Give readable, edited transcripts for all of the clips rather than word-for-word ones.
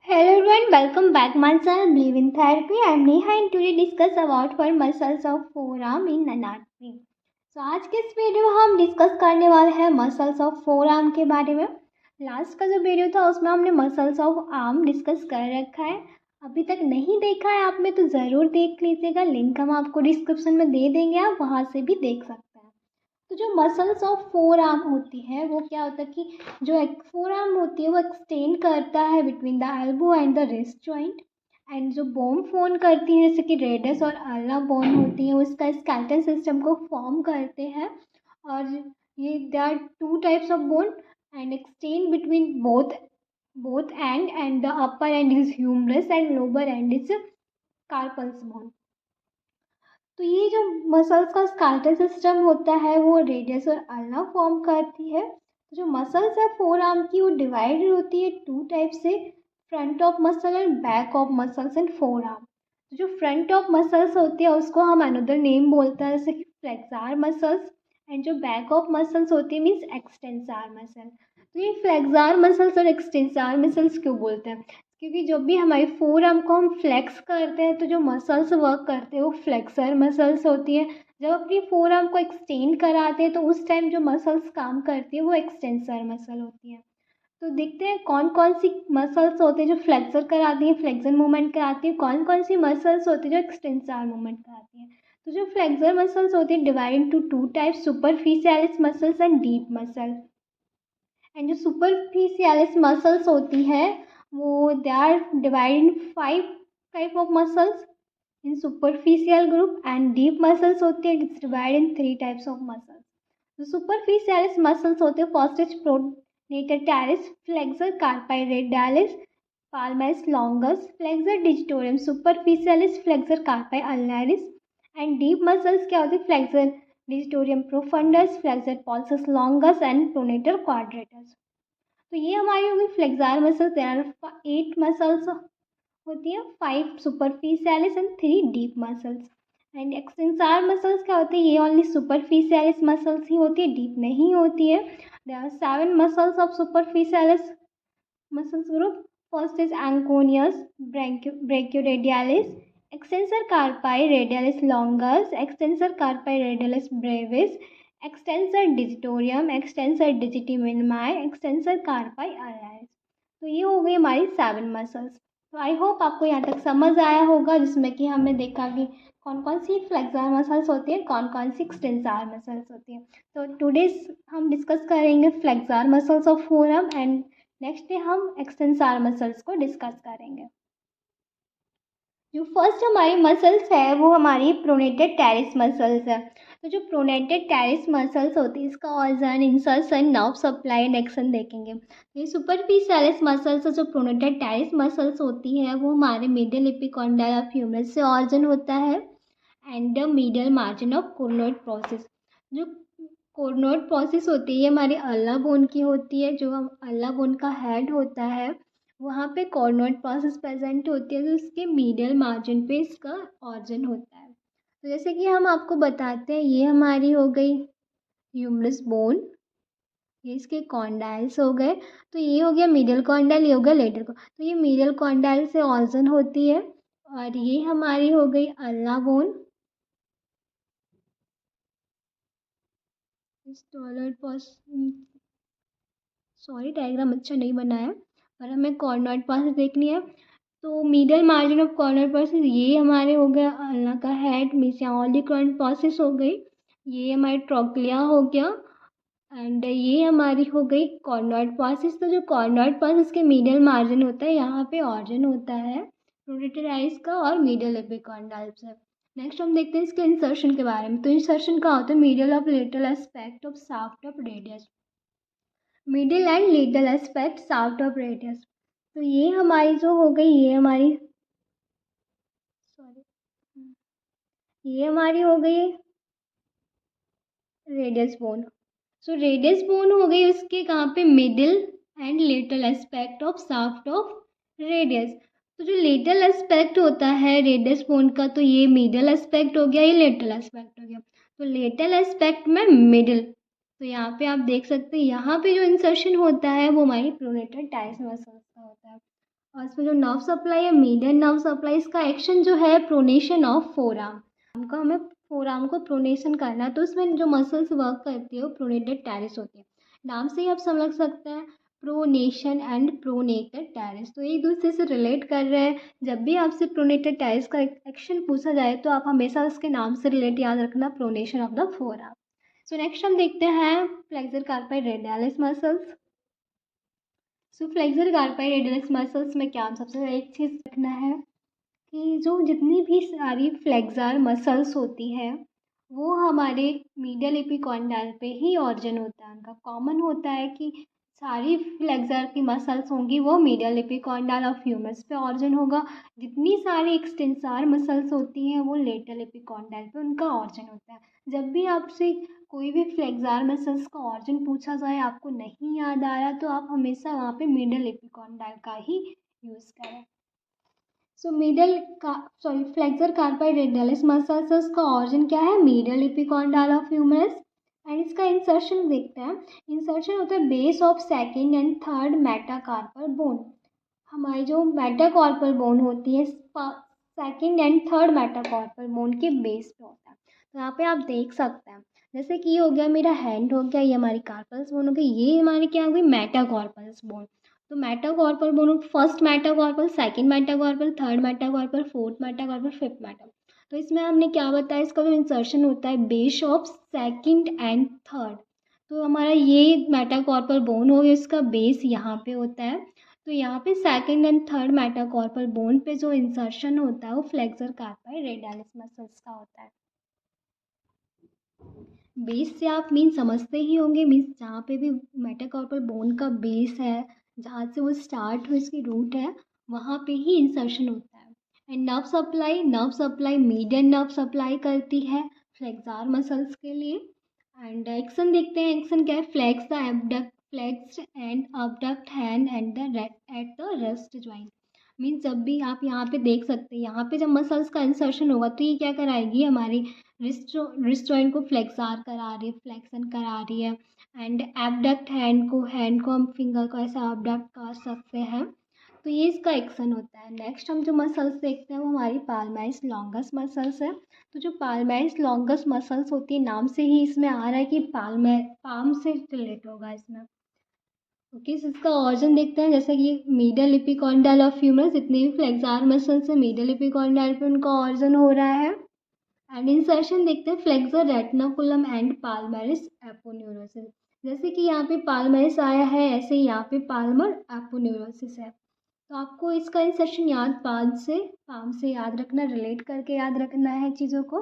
Hello everyone, welcome back myself Believe in Therapy. I am Neha and today discuss about for muscles of forearm in anatomy. आज के इस video में हम discuss करने वाले हैं मसल्स ऑफ फोरआर्म के बारे में। लास्ट का जो वीडियो था उसमें हमने मसल्स ऑफ आर्म डिस्कस कर रखा है। अभी तक नहीं देखा है आपने तो ज़रूर देख लीजिएगा, लिंक हम आपको डिस्क्रिप्शन में दे देंगे, आप वहाँ से भी देख सकते हैं। तो जो मसल्स ऑफ फोर आर्म होती है वो क्या होता है कि जो फोर आर्म होती है वो एक्सटेंड करता है between the elbow and the wrist joint. And जो बोन फोन करती है जैसे कि रेडियस और अल्ना बोन होती है उसका स्केलेटल सिस्टम को फॉर्म करते हैं। और ये they are two types of bone and extend between both both end and the upper end is humerus and lower end is carpals bone। तो ये जो मसल्स का स्केलेटल सिस्टम होता है वो रेडियस और अल्ना फॉर्म करती है। तो जो मसल्स है फोर आर्म की वो डिवाइड होती है टू टाइप से, front of muscle and back of muscles and four arm. तो जो फ्रंट ऑफ मसल्स होती है उसको हम अनदर नेम बोलते हैं जैसे कि फ्लेक्सार मसल्स, एंड जो बैक ऑफ मसल्स होती है मीन्स एक्सटेंसार मसल। तो ये फ्लेक्सार मसल्स और एक्सटेंसार मसल्स क्यों बोलते हैं? क्योंकि जब भी हमारे फोर आर्म को हम फ्लेक्स करते हैं तो जो मसल्स वर्क करते हैं वो फ्लेक्सर मसल्स होती हैं। जब अपनी फोर आर्म को एक्सटेंड कराते हैं तो उस टाइम जो मसल्स काम करती है वो एक्सटेंसर मसल होती हैं। तो देखते हैं कौन कौन सी मसल्स होते हैं जो फ्लेक्सर कराती हैं, फ्लेक्सर मूवमेंट कराती हैं, कौन कौन सी मसल्स होती है जो एक्सटेंसर मूवमेंट कराती हैं। तो जो फ्लेक्सर मसल्स होती है divide into two types, superficialis muscles and deep muscle. And जो सुपरफिशियलिस मसल्स होती है वो they are divide in 5 type of muscles in superficial group, and deep muscles होती है it's divide in 3 types of muscles. जो सुपरफिशियलिस मसल्स होते हैं first is pronator teres, flexor carpi radialis, palmaris longus, flexor digitorum, superficialis, flexor carpi ulnaris। And deep muscles क्या होती है? Flexor digitorum profundus, flexor polsus longus and pronator quadratus। तो ये हमारी होगी flexor muscles. There are 8 muscles होती है, 5 superficialis and 3 deep muscles. And extensor muscles क्या होती है? ये ओनली सुपरफिशियलिस मसल्स ही होती है, डीप नहीं होती है। There are 7 muscles of superficialis muscles group. First is anconeus, brachioradialis, extensor carpi radialis longus, extensor carpi radialis brevis, extensor digitorum, extensor digiti minimi, extensor carpi ulnaris। तो ये हो गई हमारी 7 मसल्स। तो आई होप आपको यहाँ तक समझ आया होगा, जिसमें कि हमने देखा कि कौन कौन सी फ्लेक्सर मसल्स होती है, कौन कौन सी एक्सटेंसर मसल्स होती है। तो टुडे हम डिस्कस करेंगे flexor muscles of forum and next day हम एक्सटेंसर मसल्स को डिस्कस करेंगे। जो फर्स्ट हमारी मसल्स है वो हमारी प्रोनेटेड टेरिस मसल्स है। तो जो प्रोनेटेड टेरिस मसल्स होती है इसका origin, insertion, nerve supply and action देखेंगे। ये सुपरफिशियलिस मसल्स जो प्रोनेटेड टेरिस मसल्स होती है वो हमारे मिडिल एपिकॉन्डाइल ऑफ ह्यूमरस से ऑर्गन होता है and the medial margin of coronoid process. जो कोर्नोइड प्रोसेस होती है ये हमारी अल्ना बोन की होती है। जो हम अल्ना बोन का हेड होता है वहाँ पे कॉर्नोइड प्रोसेस प्रेजेंट होती है, तो इसके मीडियल मार्जिन पे इसका ऑर्गन होता है। तो जैसे कि हम आपको बताते हैं ये हमारी हो गई ह्यूमरस बोन, ये इसके कॉन्डाइल्स हो गए। तो ये हो गया मीडियल कॉन्डाइल, ये हो गया लेटर को। तो ये मीडियल कॉन्डाइल से ऑर्गन होती है। और ये हमारी हो गई अल्ना बोन, सॉरी डायग्राम अच्छा नहीं बनाया, पर हमें कॉर्नोइड प्रोसेस देखनी है। तो medial margin of corner process ये हमारे हो गया अल्ना का हेड, मेसियालिक प्रोसेस हो गई, ये हमारी ट्रोक्लिया हो गया एंड ये हमारी हो गई कॉर्नोइड प्रोसेस। तो जो कॉर्नोइड प्रोसेस के मीडियल मार्जिन होता है यहाँ पे ऑर्गन होता है प्रोनेटेड आइज का और मीडियल एपिकॉन्डाइल से। नेक्स्ट हम देखते हैं इसके इंसर्शन के बारे में। तो इंसर्शन का होता है medial of lateral aspect of shaft of radius, middle and lateral aspect shaft of radius. तो ये हमारी जो हो गई ये हमारी ये हमारी हो गई radius bone. So radius bone हो गई उसके कहाँ पे? Middle and lateral aspect of shaft of radius. तो जो लेटरल एस्पेक्ट होता है रेडियस बोन का तो ये मिडिल एस्पेक्ट हो गया, ये लेटरल एस्पेक्ट हो गया। तो लेटरल एस्पेक्ट में मिडिल, तो यहाँ पे आप देख सकते हैं यहाँ पे जो इंसर्शन होता है वो हमारी प्रोनेटर टेरिस मसल्स का होता है। और इसमें जो नर्व सप्लाई है मीडियन नर्व सप्लाई, इसका एक्शन जो है प्रोनेशन ऑफ फोरआर्म का, हमें फोरआर्म को प्रोनेशन करना है। तो इसमें जो मसल्स वर्क करती है वो प्रोनेटेड टेरिस होती है। नाम से ही आप समझ सकते हैं प्रोनेशन एंड प्रोनेटेड टेरिस, तो एक दूसरे से रिलेट कर रहे हैं। जब भी आपसे प्रोनेटेड टेरिस का एक्शन पूछा जाए तो आप हमेशा उसके नाम से रिलेट याद रखना, pronation of the forearm. So next हम देखते हैं फ्लेक्सर कार्पाई रेडियलिस मसल्स। सो फ्लेक्सर कार्पाई रेडियलिस मसल्स में क्या सबसे एक चीज़ रखना है कि जो जितनी भी सारी फ्लेक्सर मसल्स होती हैं वो हमारे मीडियल एपिकॉन्डाइल पे ही ऑरिजिन होता है। उनका कॉमन होता है कि सारी फ्लेक्सर की मसल्स होंगी वो मीडियल एपिकॉन्डाइल ऑफ ह्यूमरस पे ऑरिजिन होगा। जितनी सारी एक्सटेंसर मसल्स होती हैं वो लेटरल एपिकॉन्डाइल पे उनका ऑरिजिन होता है। जब भी आपसे कोई भी फ्लेक्सर मसल्स का ऑरिजिन पूछा जाए, आपको नहीं याद आ रहा, तो आप हमेशा वहाँ पे मीडियल एपिकॉन्डाइल का ही यूज़ करें। So flexor carpi radialis muscles का ऑरिजिन क्या है, medial epicondyle of humerus. And इसका इंसर्शन देखते हैं। इंसर्शन होता है base of second and third metacarpal bone. हमारी जो मेटाकार्पल बोन होती है second and third metacarpal bone के बेस पे होता है। तो यहाँ पे आप देख सकते हैं, जैसे कि ये हो गया मेरा हैंड हो गया, ये हमारी कार्पल्स बोन हो गई, ये हमारी क्या हो गई मेटाकार्पल्स बोन। तो metacarpal bone, first metacarpal, second metacarpal, third metacarpal, fourth metacarpal, fifth metacarpal. तो इसमें हमने क्या बताया, इसका जो इंसर्शन होता है base of second and third. तो हमारा ये मेटाकार्पल बोन हो गया, इसका बेस यहाँ पे होता है। तो यहाँ पे second and third metacarpal bone पे जो इंसर्शन होता है वो फ्लेक्सर कार्पाई रेडियलिस मसल्स का होता है। बेस से आप मीन समझते ही होंगे, मीन्स जहाँ पे भी मेटाकार्पल बोन का बेस है, जहाँ से वो स्टार्ट हुई इसकी रूट है, वहाँ पे ही इंसर्शन होता है। And nerve supply median nerve supply करती है फ्लेक्सर मसल्स के लिए। एंड एक्शन देखते हैं, एक्शन क्या है, flex the abduct flexed and abduct hand and the at the wrist joint. Means जब भी आप यहाँ पे देख सकते हैं, यहाँ पे जब मसल्स का इंसर्शन होगा तो ये क्या कराएगी, हमारी रिस्ट जॉइंट को फ्लेक्सर करा रही है, फ्लेक्सन करा रही है। एंड एबडक्ट हैंड को हम फिंगर को ऐसा एबडक्ट कर सकते हैं। तो ये इसका एक्शन होता है। नेक्स्ट हम जो मसल्स देखते हैं वो हमारी पाल्माइस लॉन्गस मसल्स है। तो जो पाल्माइस लॉन्गस मसल्स होती है, नाम से ही इसमें आ रहा है कि पाम से रिलेट होगा इसमें। ओके, इसका ऑरिजिन देखते हैं, जैसे कि मीडियल एपिकॉन्डाइल ऑफ ह्यूमरस, जितने भी फ्लेक्सर मसल्स है मीडियल एपिकॉन्डाइल पे उनका ऑरिजिन हो रहा है। एंड इंसर्शन देखते हैं फ्लेक्सर रेटिनाकुलम एंड पाल्मरिस एपोन्यूरोसिस। जैसे कि यहाँ पे पाल्मरिस आया है, ऐसे ही यहाँ पे पाल्मर एपोन्यूरोसिस है। तो आपको इसका इंसर्शन पाम से याद रखना, रिलेट करके याद रखना है चीज़ों को।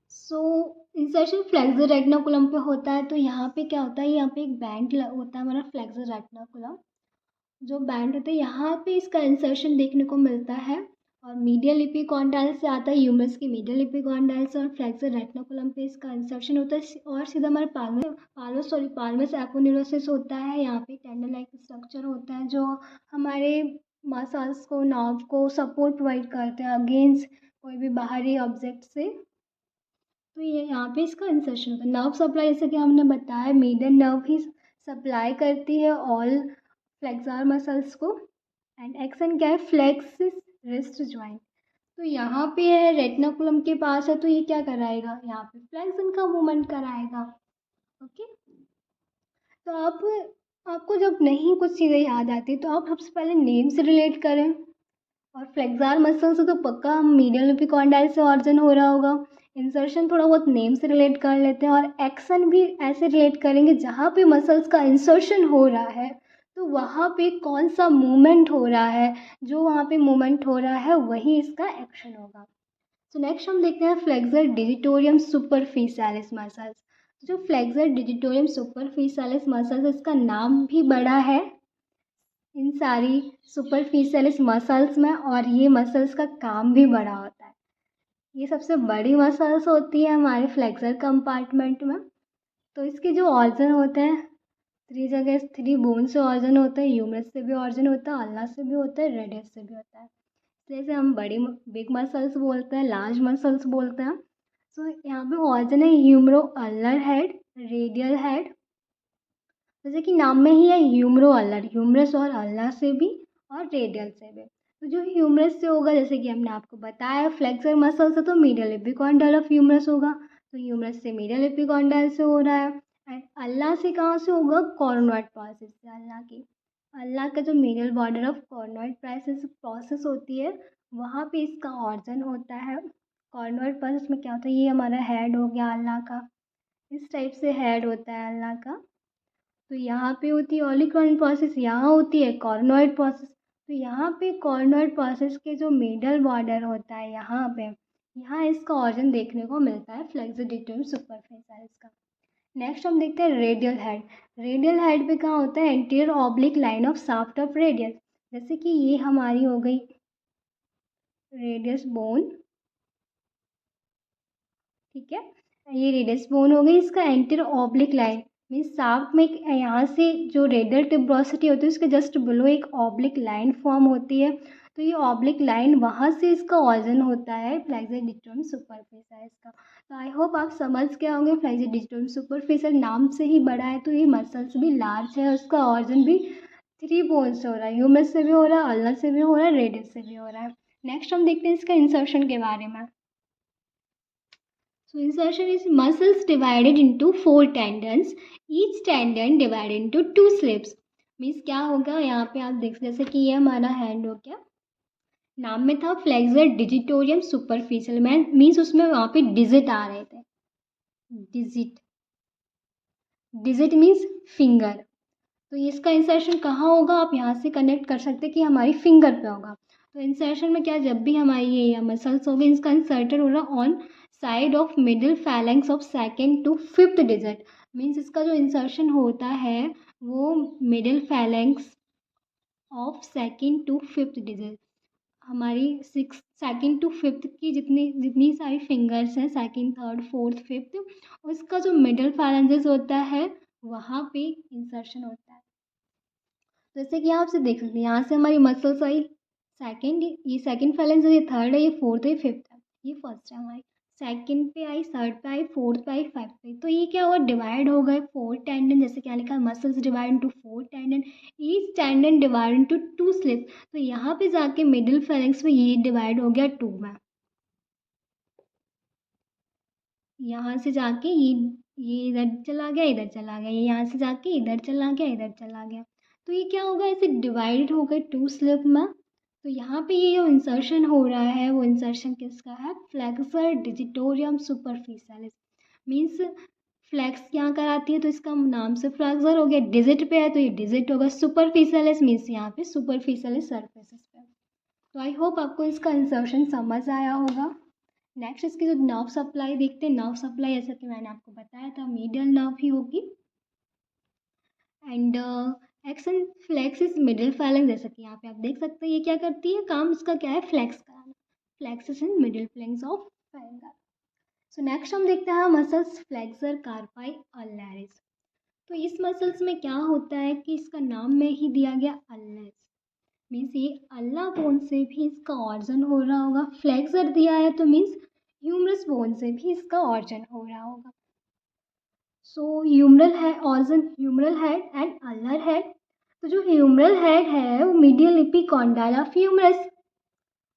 सो इंसर्शन फ्लेक्सर रेटिनाकुलम पे होता है। तो यहाँ पे क्या होता है, यहाँ पे एक बैंड होता है हमारा फ्लेक्सर रेटिनाकुलम, जो बैंड होता है यहाँ पे इसका इंसर्शन देखने को मिलता है। और मीडियल एपिकॉन्डाइल से आता है ह्यूमरस की मीडियल एपिकॉन्डाइल से, और फ्लेक्सर रेटिनाकुलम पे इसका इंसर्शन होता है और सीधा हमारे पाल्मस एपोन्यूरोसिस होता है। यहाँ पे टेंडन लाइक स्ट्रक्चर होता है जो हमारे मसल्स को, नर्व को सपोर्ट प्रोवाइड करते हैं अगेंस्ट कोई भी बाहरी ऑब्जेक्ट से। तो ये यहाँ पे इसका इंसर्शन होता है। नर्व सप्लाई, जैसे कि हमने बताया, मीडियन नर्व ही सप्लाई करती है ऑल फ्लेक्सर मसल्स को। एंड एक्शन क्या है, फ्लेक्स रिस्ट जॉइंट। तो यहाँ पे है रेटिनाकुलम के पास है, तो ये क्या कराएगा, यहाँ पे फ्लेक्सन का मूवमेंट कराएगा। ओके, तो आपको जब नहीं कुछ चीज़ें याद आती तो आप सबसे पहले नेम से रिलेट करें। और फ्लेक्सर मसल से तो पक्का हम मीडियल एपिकॉन्डाइल से ऑरिजिन हो रहा होगा। इंसर्शन थोड़ा बहुत नेम से रिलेट कर लेते हैं, और एक्शन भी ऐसे रिलेट करेंगे जहाँ पे मसल्स का इंसर्शन हो रहा है तो वहाँ पे कौन सा मूवमेंट हो रहा है, जो वहाँ पे मूवमेंट हो रहा है वही इसका एक्शन होगा। तो नेक्स्ट हम देखते हैं फ्लेक्सर डिजिटोरियम सुपरफिशियलिस मसल्स। जो फ्लेक्सर डिजिटोरियम सुपरफिशियलिस मसल्स, इसका नाम भी बड़ा है इन सारी सुपरफिशियलिस मसल्स में, और ये मसल्स का काम भी बड़ा होता है। ये सबसे बड़ी मसल्स होती है हमारे फ्लेक्सर कंपार्टमेंट में। तो इसके जो ऑर्गन होते हैं, 3 बोन से ऑर्गन होता है, ह्यूमरस से भी ऑर्गन होता है, अल्ना से भी होता है, रेडियस से भी होता है। जैसे हम बिग मसल्स बोलते हैं, लार्ज मसल्स बोलते हैं। सो यहाँ पे ऑर्गन है ह्यूमरो अल्नर हेड, रेडियल हेड। जैसे कि नाम में ही है ह्यूमरो अल्नर, ह्यूमरस और अल्ना से भी और रेडियल से भी। तो जो ह्यूमरस से होगा, जैसे कि हमने आपको बताया फ्लेक्सर मसल से, तो मीडियल एपिकॉन्डल ऑफ ह्यूमरस होगा। तो ह्यूमरस से मीडियल एपिकॉन्डल से हो रहा है। एंड अल्लाह से कहाँ से होगा? कॉर्नोइड प्रोसेस से। अल्लाह का जो मीडियल बॉर्डर ऑफ कॉर्नोइड प्रोसेस होती है, वहाँ पे इसका ऑर्जन होता है। कॉर्नोइड प्रोसेस में क्या होता है? ये हमारा हेड हो गया अल्लाह का, इस टाइप से हेड होता है अल्लाह का। तो यहाँ पे होती है ओलिकॉन प्रोसेस, यहाँ होती है कॉर्नोइड प्रोसेस। तो यहाँ पे कॉर्नोइड प्रोसेस के जो मिडल बॉर्डर होता है, यहाँ पे, यहाँ इसका ऑर्जन देखने को मिलता है फ्लेक्सर डिक्टोरियम सुपरफिशियलिस का। नेक्स्ट हम देखते हैं रेडियल हेड। रेडियल हेड पे कहाँ होता है? Anterior oblique line of shaft of radius. जैसे कि ये हमारी हो गई रेडियस बोन, ठीक है, ये रेडियस बोन हो गई। इसका anterior oblique line means shaft में यहाँ से जो रेडियल टिब्रोसिटी होती है उसके जस्ट बिलो एक ऑब्लिक लाइन फॉर्म होती है। तो ये ऑब्लिक लाइन, वहाँ से इसका ऑर्जन होता है फ्लेक्सर डिक्टोरियम सुपरफिशियलिस का। तो आई होप आप समझ गए होंगे। फ्लेक्सर डिक्टोरियम सुपरफिशियल नाम से ही बड़ा है, तो ये मसल्स भी लार्ज है, उसका ऑर्जन भी 3 बोन से हो रहा है। ह्यूमरस से भी हो रहा है, अल्ना से भी हो रहा है, रेडियस से भी हो रहा है। नेक्स्ट हम देखते हैं इसका इंसर्शन के बारे में। So insertion is muscles divided into 4 tendons, each tendon divided into 2 slips. Means क्या होगा? यहाँ पे आप देख, जैसे कि ये हमारा हैंड हो गया, नाम में था फ्लेक्सर डिजिटोरियम सुपरफिशियल, मीन्स उसमें वहाँ पे डिजिट आ रहे थे। Digit means finger. तो इसका इंसर्शन कहाँ होगा? आप यहाँ से कनेक्ट कर सकते हैं कि हमारी फिंगर पे होगा। तो इंसर्शन में क्या, जब भी हमारी ये मसल्स हो गई, इसका इंसर्टेड हो रहा on side of middle phalanx of second to fifth digit. Means इसका जो इंसर्शन होता है वो middle phalanx of second to fifth digit, हमारी सेकेंड टू फिफ्थ की जितनी सारी फिंगर्स हैं, सेकेंड, थर्ड, फोर्थ, फिफ्थ, उसका जो मिडिल फैलेंजेस होता है वहाँ पे इंसर्शन होता है। जैसे कि आप से देख सकते हैं, यहाँ से हमारी मसल्स आई सेकंड, ये सेकंड फैलेंस है, ये थर्ड है, ये फोर्थ है, ये फिफ्थ है, ये फर्स्ट है हमारी। सेकंड पे आई, थर्ड पे आई, फोर्थ पे आई, फिफ्थ पे। तो ये क्या हुआ? डिवाइड हो गए 4 टेंडन। जैसे क्या लिखा है? Muscles divide into 4 tendon, each tendon divide into 2 slip. तो यहाँ पे जाके मिडिल फैलेंक्स में ये डिवाइड हो गया 2 में। यहाँ से जाके ये इधर चला गया, इधर चला गया, ये यहाँ से जाके इधर चला गया, इधर चला गया। तो ये क्या होगा? ऐसे डिवाइडेड हो गए 2 स्लिप में। तो यहाँ पे ये जो इंसर्शन हो रहा है वो इंसर्शन किसका है? Flexor digitorum superficialis. Means flex यहाँ कराती है तो इसका नाम से फ्लेक्सर हो गया। डिजिट पे है तो ये डिजिट होगा। सुपरफिशियलिस मीन्स यहाँ पे सुपरफिशियलिस सरफेसेस पे। तो आई होप आपको इसका इंसर्शन समझ आया होगा। नेक्स्ट इसकी जो नर्व सप्लाई देखते हैं। नर्व सप्लाई, जैसा कि मैंने आपको बताया था, मीडियल नर्व ही होगी। And action flex is middle phalanx. जैसा कि यहाँ पे आप देख सकते हैं, ये क्या करती है? काम इसका क्या है? फ्लेक्स कराना। Flex is in middle phalanx of finger. So next हम देखते हैं मसल्स फ्लेक्सर कार्पाई अल्नरिस। तो इस मसल्स में क्या होता है कि इसका नाम में ही दिया गया अल्नरिस, मीन्स ये अल्ला बोन से भी इसका ऑर्जन हो रहा होगा। फ्लेक्सर दिया है तो मीन्स ह्यूमरस बोन से भी इसका ऑर्जन हो रहा होगा। सो ह्यूमरल है origin, humeral head and ulnar head. तो जो ह्यूमरल हेड है वो medial epicondyle of humerus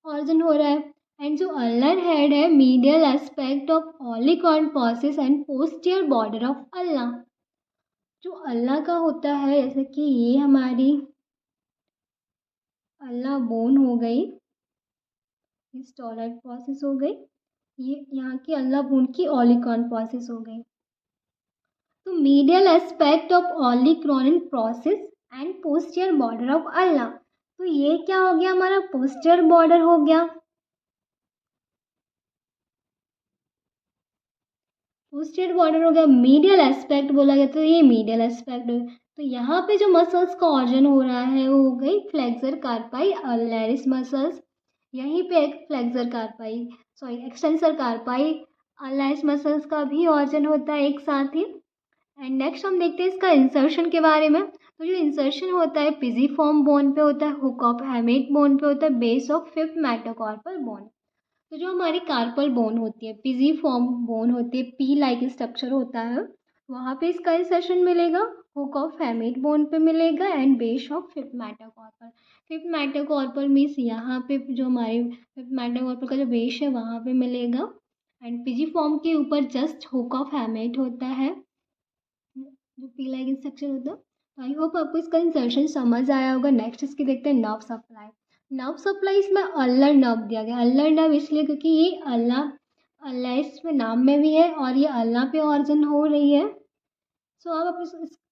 origin हो रहा है। एंड जो अल्नर हेड है medial aspect of olecranon process and posterior border of ulna. जो अल्ला का होता है, जैसे कि ये हमारी अल्ला बोन हो गई, हिस्टोलाइट प्रोसेस हो गई, ये यहाँ की अल्ला बोन की ओलिकॉन प्रोसेस हो गई। तो medial aspect of olecranon process and posterior border of ulna. तो ये क्या हो गया? हमारा पोस्टियर बॉर्डर हो गया। पोस्टियर बॉर्डर हो गया। मीडियल एस्पेक्ट बोला गया तो ये मीडियल एस्पेक्ट हो गया। तो यहाँ पे जो मसल्स का ऑर्जन हो रहा है वो हो गई फ्लेक्सर कार्पाई अल्नरिस मसल्स। यहीं पे एक flexor carpi extensor carpi ulnaris muscles का भी ऑर्जन होता है एक साथ ही। एंड नेक्स्ट हम देखते हैं इसका इंसर्शन के बारे में। तो जो इंसर्शन होता है पिजिफॉर्म बोन पे होता है, हुक ऑफ हेमेट बोन पे होता है, base of fifth metacarpal bone. तो जो हमारी कार्पल बोन होती है, पिजिफॉर्म बोन होती है, पी लाइक स्ट्रक्चर होता है, वहाँ पे इसका इंसर्शन मिलेगा। हुक ऑफ हेमिड बोन पे मिलेगा and base of fifth metacarpal. Fifth metacarpal means यहाँ पे जो हमारी फिफ्थ मेटाकार्पल का जो बेस है वहाँ पे मिलेगा एंड पिजिफॉर्म के ऊपर जस्ट हुक ऑफ हेमिड होता है, जो पी लाइक स्ट्रक्चर होता है। तो आई होप आपको इसका इंसर्शन समझ आया होगा। नेक्स्ट इसकी देखते हैं नर्व सप्लाई। नर्व सप्लाई इसमें अल्लर नर्व दिया गया। अल्लर नर्व इसलिए क्योंकि ये अल्लाह अल्लाह इसमें नाम में भी है और ये अल्लाह पे ऑर्जन हो रही है। सो आप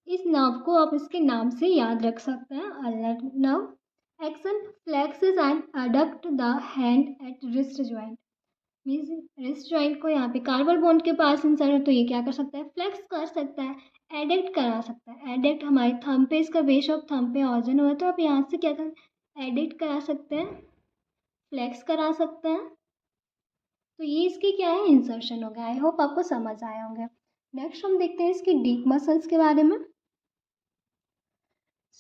इस नर्व को आप इसके नाम से याद रख सकते हैं, अल्लर nerve. Action flexes and adduct the hand eight wrist joint. Means wrist joint को यहाँ पे कार्बल बोन के पास इंसर्ट है तो ये क्या कर सकता है, फ्लेक्स कर सकता है, एडेक्ट करा सकता है। एडेक्ट हमारे थंब पे, इसका बेस ऑफ थंब पे ऑर्जन हुआ है तो आप यहाँ से क्या कर एडिक्ट करा सकते हैं, फ्लेक्स करा सकते हैं। तो ये इसकी क्या है, इंसर्शन हो गया। आई होप आपको समझ आया होंगे। नेक्स्ट हम देखते हैं इसकी डीप मसल्स के बारे में।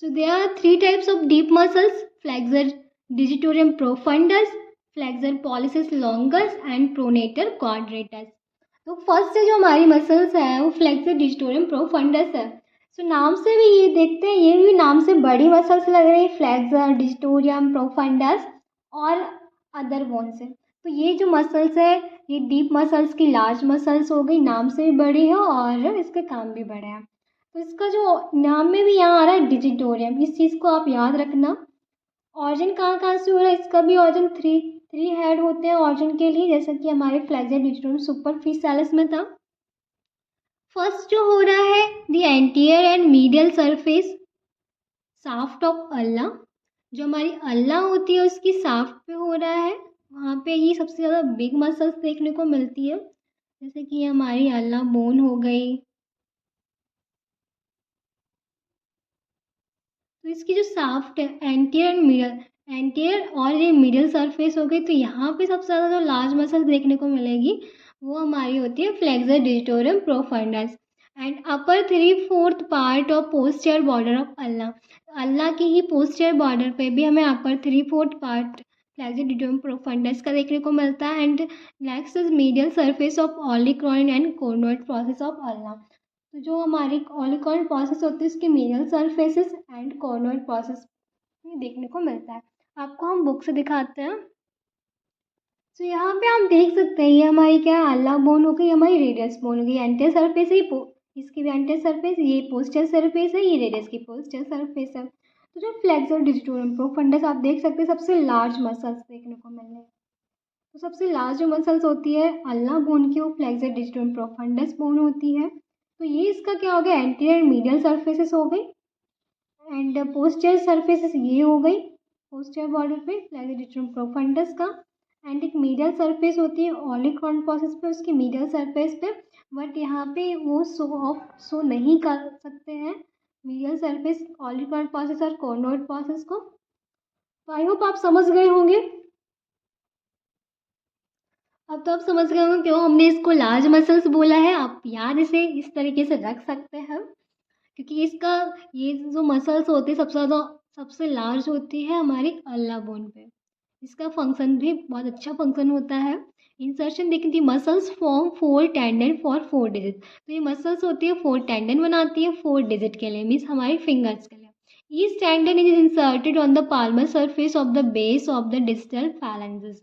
So there are 3 types of deep muscles, flexor digitorum profundus, flexor pollicis longus and pronator quadratus. तो फर्स्ट से जो हमारी मसल्स है वो फ्लेक्सर डिजिटोरियम प्रोफंडस है। सो नाम से भी ये देखते हैं, ये भी नाम से बड़ी मसल्स लग रही है, फ्लेक्सर डिजिटोरियम प्रोफंडस और अदर बोन से। तो ये जो मसल्स है ये डीप मसल्स की लार्ज मसल्स हो गई, नाम से भी बड़ी है और इसके काम भी बड़े हैं। तो इसका जो नाम में भी यहाँ आ रहा है डिजिटोरियम, इस चीज़ को आप याद रखना। ऑर्जन कहाँ कहाँ से हो रहा है, इसका भी ऑर्जन थ्री हेड होते हैं ऑर्जन के लिए, जैसे कि हमारे फ्लेक्सर डिजिटोरियम सुपरफिशियलिस में था। फर्स्ट जो हो रहा है the anterior and medial surface shaft of ulna, जो हमारी अल्ला होती है उसकी शाफ्ट पे हो रहा है, वहाँ पे ही सबसे ज़्यादा बिग मसल्स देखने को मिलती है, जैसे कि हमारी अल्ला बोन हो गई। तो इसकी जो शाफ्ट है एंटीरियर एंड मिडल, एंटीरियर और ये मिडल सरफेस हो गई, तो यहाँ पे सबसे ज़्यादा जो लार्ज मसल देखने को मिलेगी वो हमारी होती है flexor digitorum profundus and upper 3/4 part of posterior border of ulna. Ulna की ही पोस्टीरियर बॉर्डर पे भी हमें upper 3/4 part flexor digitorum profundus का देखने को मिलता है and next is medial surface of olecranon and coronoid process of ulna. तो जो हमारी ऑलिकॉइड प्रोसेस होती है उसके medial surfaces and coronoid process में देखने को मिलता है। आपको हम बुक से दिखाते हैं। तो यहाँ पे आप देख सकते हैं ये हमारी क्या है, अल्ला बोन हो गई, हमारी रेडियस बोन हो गई। एंटीरियर सरफेस है इसकी भी एंटीरियर सरफेस, ये पोस्टीरियर सरफेस है, ये रेडियस की पोस्टीरियर सरफेस है। तो जो फ्लेक्सर डिजिटोरियम प्रोफंडस आप देख सकते हैं सबसे लार्ज मसल्स देखने को मिल रहे हैं। तो सबसे लार्ज जो मसल्स होती है अल्ला बोन की वो फ्लेक्सर डिजिटोरियम प्रोफंडस बोन होती है। तो ये इसका क्या हो गया, एंटीरियर मीडियल सरफेसेस हो गई एंड पोस्टीरियर सरफेसेस ये हो गई पोस्टीरियर बॉर्डर पे फ्लेक्सर डिजिटोरियम प्रोफंडस का। एंड एक मीडियल सरफेस होती है ऑलिकॉन प्रोसेस पे, उसकी मीडियल सरफेस पे, बट यहाँ पे वो शो नहीं कर सकते हैं मीडियल सरफेस ऑलिकॉन प्रोसेस और कॉर्नोइड प्रोसेस को। तो आई होप आप समझ गए होंगे। अब तो आप समझ गए होंगे क्यों हमने इसको लार्ज मसल्स बोला है। आप याद इसे इस तरीके से रख सकते हैं क्योंकि इसका ये जो मसल्स होती है सबसे लार्ज होती है हमारी अल्ला बोन पे। इसका फंक्शन भी बहुत अच्छा फंक्शन होता है। इंसर्शन देखी थी, muscles form 4 tendon for 4 digit. तो ये मसल्स होती है 4 टेंडन बनाती है 4 डिजिट के लिए, मीन्स हमारी फिंगर्स के लिए। Each tendon is inserted on the Palmer surface of the base of the digital phalanges.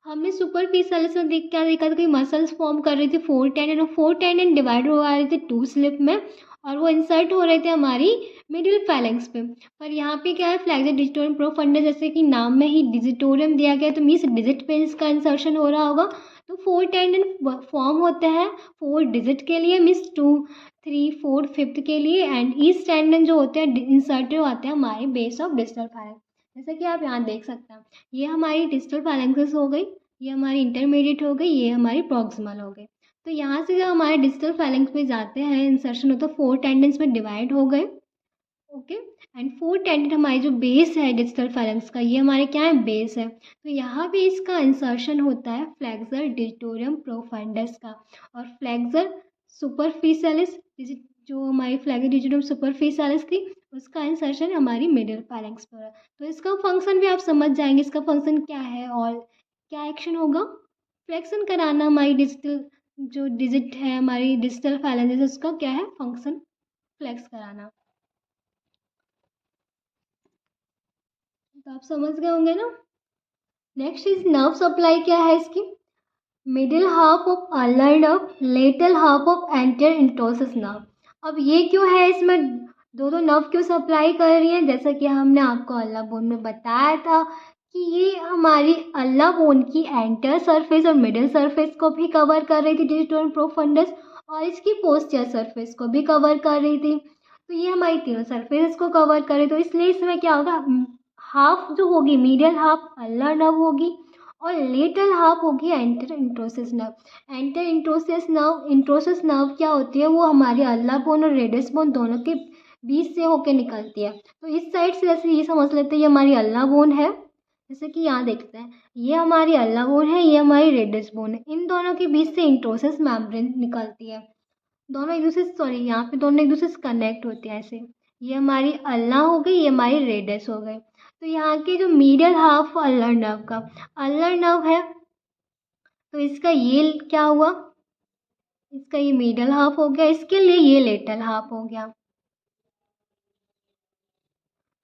हमने सुपरफिशियलिस में क्या देखा था कि मसल्स फॉर्म कर रही थी 4 टेंडन और 4 टेंडन डिवाइड हो रहे थे 2 स्लिप में और वो इंसर्ट हो रहे थे हमारी मिडिल फैलेंक्स पे। पर यहाँ पे क्या है, फ्लेक्सर डिजिटोरियम प्रोफंडस, जैसे कि नाम में ही डिजिटोरियम दिया गया है तो मीन्स डिजिट पे इसका इंसर्शन हो रहा होगा। तो 4 टेंडन फॉर्म होते हैं 4 डिजिट के लिए, मीन्स 2 3 4 5 के लिए एंड ईच टेंडन जो होते हैं इंसर्टेड होते हैं हमारे बेस ऑफ डिजिटल फैलेंक्स। जैसे कि आप यहाँ देख सकते हैं ये हमारी डिजिटल फैलेंक्स हो गई, ये हमारी इंटरमीडिएट हो गई, ये हमारी प्रॉक्सिमल हो गई। तो यहाँ से जब हमारे डिजिटल फैलेंक्स में जाते हैं इंसर्शन होता है 4 टेंडन्स में डिवाइड हो गए। ओके एंड 4 टेंडन हमारी जो बेस है डिजिटल फैलेंक्स का, ये हमारे क्या है, बेस है। तो यहाँ पे इसका इंसर्शन होता है फ्लेक्सर डिजिटोरियम प्रोफंडस का और फ्लेक्सर सुपरफिशियलिस जो हमारी फ्लेक्सर डिजिटोरियम सुपरफिशियलिस थी उसका इंसर्शन हमारी मिडिल फैलेंक्स पर है। तो इसका फंक्शन भी आप समझ जाएंगे, इसका फंक्शन क्या है और क्या एक्शन होगा। फ्लेक्शन कराना हमारी डिजिटल जो डिजिट है हमारी डिजिटल फैलेंजेस उसका क्या है फंक्शन, फ्लेक्स कराना। तो आप समझ गए होंगे ना। नेक्स्ट इज नर्व सप्लाई क्या है इसकी। Middle half of ulnar nerve, lateral half of anterior interosseous nerve. अब ये क्यों है, इसमें दो दो नर्व क्यों सप्लाई कर रही है, जैसा कि हमने आपको अल्ला बोन में बताया था कि ये हमारी अल्ला बोन की एंटर सरफेस और मिडिल सरफेस को भी कवर कर रही थी डिजिटल प्रोफंडस, और इसकी पोस्टियर सरफेस को भी कवर कर रही थी। तो ये हमारी तीनों सरफेस को कवर करे, तो इसलिए इसमें क्या होगा, हाफ जो होगी मीडियल हाफ अल्नर नर्व होगी और लेटल हाफ होगी एंटर इंट्रोसिस नर्व। एंटर इंट्रोसिस नर्व क्या होती है, वो हमारे अल्ला बोन और रेडियस बोन दोनों के बीच से होके निकलती है। तो इस साइड से जैसे ये समझ लेते हैं ये हमारी अल्ला बोन है, जैसे कि यहाँ देखते हैं ये हमारी अल्ला बोन है, ये हमारी रेडियस बोन है, इन दोनों के बीच से इंट्रोसिस मेम्ब्रेन निकलती है। दोनों एक दूसरे से यहाँ पे दोनों एक दूसरे से कनेक्ट होते हैं ऐसे। ये हमारी अल्ला हो गई, ये हमारी रेडियस हो गई। तो यहाँ के जो मीडियल हाफ अल्नर नर्व का, अल्नर नर्व है तो इसका ये क्या हुआ, इसका ये मिडल हाफ हो गया, इसके लिए ये लेटल हाफ हो गया।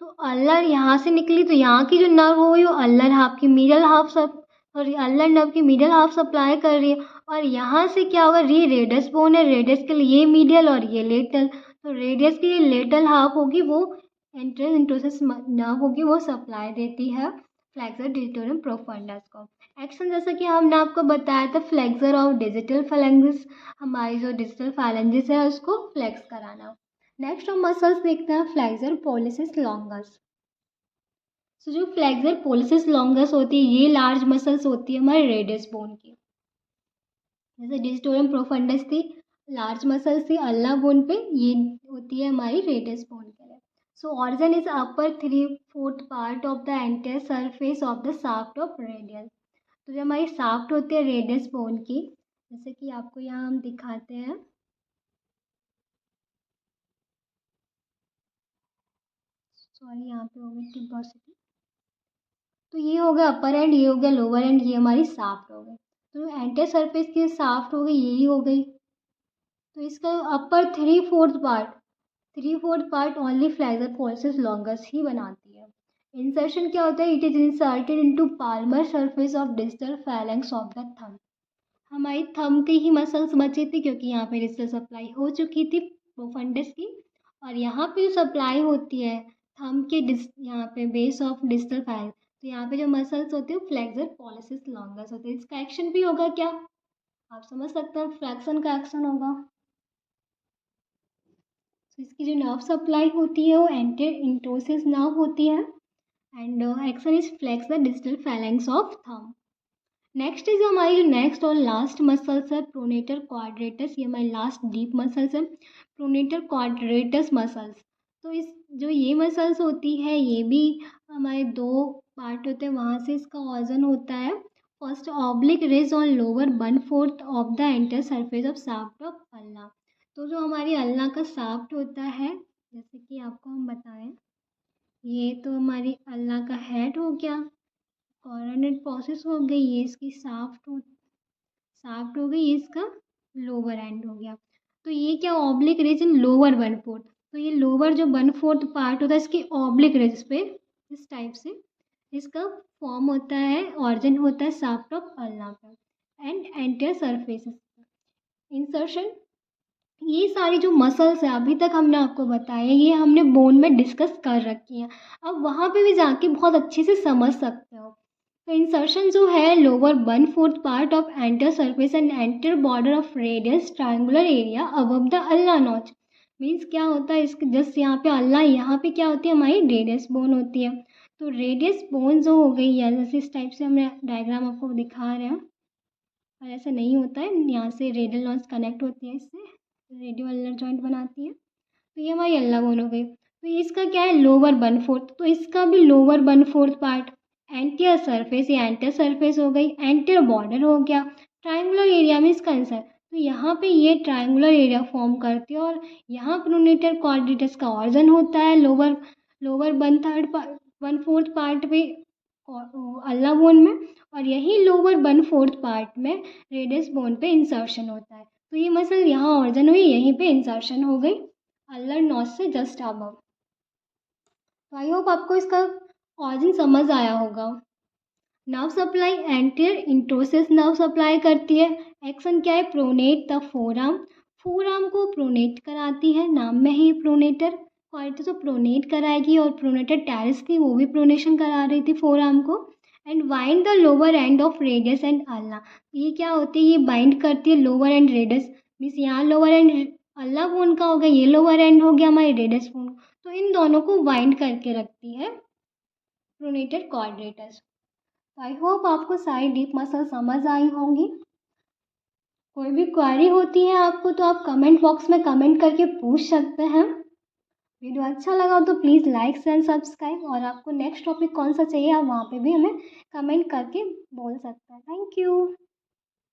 तो अल्लर यहाँ से निकली तो यहाँ की जो नर्व हो गई वो अल्लर हाफ की मिडल हाफ सब, सॉरी अल्लर नर्व की मिडल हाफ सप्लाई कर रही है। और यहाँ से क्या होगा, ये रेडियस बोन है, रेडियस के लिए ये मीडियल और ये लेटल, तो रेडियस की ये लेटल हाफ होगी वो एंट्रेंस इंटोसिस नर्व होगी, वो सप्लाई देती है फ्लेक्सर डिजिटोरियम प्रोफंडस को। एक्शन जैसा कि हमने आपको बताया था, फ्लेक्सर ऑफ डिजिटल फैलेंजिस, हमारी जो डिजिटल फैलेंजिस है उसको फ्लेक्स कराना। नेक्स्ट हम मसल्स देखते हैं, फ्लेक्सर पोलिसिस लॉन्गस। सो जो फ्लेक्सर पोलिसिस लॉन्गस होती है ये लार्ज मसल्स होती है हमारे रेडियस बोन की, जैसे डिजिटोरियम प्रोफंडस थी लार्ज मसल्स थी अल्ला बोन पे, ये होती है हमारी रेडियस बोन के लिए। So origin is upper 3/4 part of the entire surface of the shaft of radial. तो जो हमारी शाफ्ट होती है रेडियस बोन की, जैसे कि आपको यहाँ हम दिखाते हैं, सॉरी यहाँ पे हो गई टिम्पोसिटी, तो ये हो गया अपर एंड, ये हो गया लोअर एंड, ये हमारी शाफ्ट हो गई। तो एंटर सरफेस की शाफ्ट हो गई, यही हो गई। तो इसका upper 3/4 part only flexor pollicis longus ही बनाती है। इंसर्शन क्या होता है, it is inserted into palmar surface of distal phalanx of the thumb. हमारी थंब की ही मसल्स बची थी क्योंकि यहाँ पे डिस्टल सप्लाई हो चुकी थी प्रोफंडस की, और यहाँ पे जो सप्लाई होती है थंब के यहाँ पे बेस ऑफ डिस्टल फैलेंक्स, तो यहाँ पे जो मसल्स होती है फ्लेक्सर पोलिसिस लॉन्गस होते हैं। इसका एक्शन भी होगा क्या, आप समझ सकते हैं, फ्लैक्शन का एक्शन होगा। तो इसकी जो नर्व सप्लाई होती है वो एंटर इंटोसिस नर्व होती है, and action is flex the distal phalanx of thumb. Next is हमारी जो नेक्स्ट और लास्ट मसल्स है प्रोनेटर क्वाड्रेटस, ये हमारी लास्ट डीप मसल्स है प्रोनेटर क्वाड्रेटस मसल्स। तो इस जो ये मसल्स होती है ये भी हमारे दो पार्ट होते हैं, वहाँ से इसका ऑर्जन होता है। First oblique ridge on lower 1/4 of the anterior surface of shaft of ulna. तो जो हमारी अल्ना का शाफ्ट होता है, जैसे कि आपको हम बताएं, ये तो हमारी अल्ला का हेड हो गया, कोरोनेट प्रोसेस हो गई, ये इसकी शाफ्ट हो गई, ये इसका लोअर एंड हो गया। तो ये क्या ऑब्लिक रेज इन लोअर 1/4, तो ये लोअर जो 1/4 पार्ट होता है इसकी ऑब्लिक रेज पे इस टाइप से इसका फॉर्म होता है, ऑर्जन होता है शाफ्ट ऑफ अल्ना पे एंड एंटर सरफेसेस। इंसर्शन, ये सारी जो मसल्स है अभी तक हमने आपको बताया, ये हमने बोन में डिस्कस कर रखी हैं, अब वहाँ पे भी जाके बहुत अच्छे से समझ सकते हो। तो इंसर्शन जो है lower 1/4 part of anterior surface and anterior border of radius triangular area above the ulna notch. Means क्या होता है, इसके जस्ट यहाँ पे अल्ला, यहाँ पे क्या होती है हमारी रेडियस बोन होती है। तो रेडियस बोन जो हो गई है, जैसे इस टाइप से हमने डायग्राम आपको दिखा रहे हैं, और ऐसा नहीं होता है, यहाँ से रेडियल नॉच कनेक्ट होती है, इससे रेडियो अल्लर जॉइंट बनाती है। तो ये हमारी अल्ला बोन हो गई। तो इसका क्या है लोअर 1/4, तो इसका भी लोअर 1/4 पार्ट एंटियर सरफेस, ये एंटर सरफेस हो गई, एंटर बॉर्डर हो गया, ट्रायंगुलर एरिया में इसका आंसर। तो यहाँ पे ये ट्रायंगुलर एरिया फॉर्म करती है, और यहाँ प्रोनेटर क्वाड्रेटस का ऑर्जन होता है लोअर 1/4 पार्ट पे अल्ला बोन में, और यही लोअर 1/4 पार्ट में रेडियस बोन पे इंसर्शन होता है। तो ये मसल यहाँ ऑर्जन हुई, यहीं पे इंसर्शन हो गई अल्लर नॉच से जस्ट अबव। तो आई होप आपको इसका ऑरिजिन समझ आया होगा। Nerve supply anterior interosseous nerve supply करती है। एक्शन क्या है? Pronate the forearm. फोरआर्म को प्रोनेट कराती है, नाम में ही प्रोनेटर क्वालिटी तो प्रोनेट कराएगी। और प्रोनेटर टेरिस थी, वो भी प्रोनेशन करा रही थी फोरआर्म को। And bind the lower end of radius and ulna. ये क्या होती है? ये बाइंड करती है लोअर एंड रेडियस, मीन्स यहाँ लोअर एंड अल्ला बोन का हो गया, ये लोअर एंड हो गया हमारे रेडियस बोन। तो इन दोनों को बाइंड करके रखती है प्रोनेटर क्वाड्रेटस। आई होप आपको सारी डीप मसल समझ आई होंगी। कोई भी क्वेरी होती है आपको तो आप कमेंट बॉक्स में कमेंट करके पूछ सकते हैं। वीडियो अच्छा लगा हो तो प्लीज़ लाइक एंड सब्सक्राइब। और आपको नेक्स्ट टॉपिक कौन सा चाहिए आप वहाँ पे भी हमें कमेंट करके बोल सकते हैं। Thank you.